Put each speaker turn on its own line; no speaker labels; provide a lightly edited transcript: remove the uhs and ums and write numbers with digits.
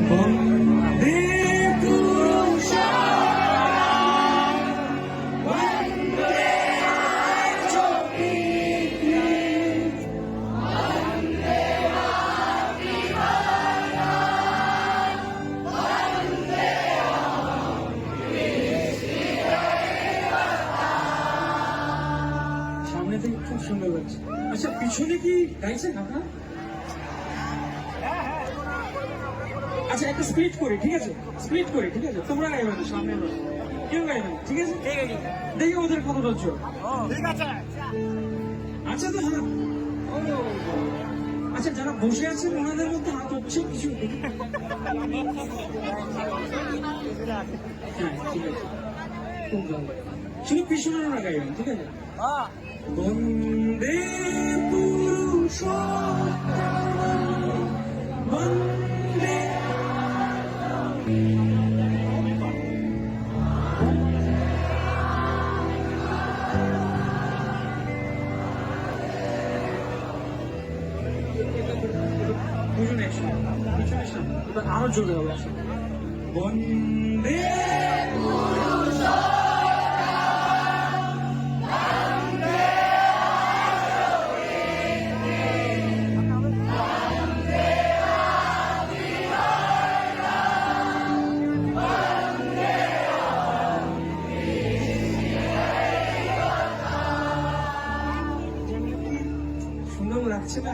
বন্দে সামনে থেকে খুব সুন্দর লাগছে। আচ্ছা, পিছনে কি গাইছেন আপনার? আচ্ছা, একটা স্প্লিট করি, ঠিক আছে? স্প্লিট করি, ঠিক আছে? তোমরা গাইবে না, সামনে না, কেউ গাইবে না, ঠিক আছে? দেখি ওদের কত ধৈর্য। আচ্ছা, তো হ্যাঁ, আচ্ছা, যারা বসে আছেন ওনাদের মধ্যে হাত হচ্ছে কিছু? হ্যাঁ, ঠিক আছে, খুব ভালো। শুধু পিছনে ওরা গাইবেন, ঠিক আছে? বন্দে পুরুষোত্তম বন্দে। দুজনে একসাথে, পিছনের সামনে, এবার আরো জোরে হবে আসলে। বন্দে সুন্দর লাগছে না?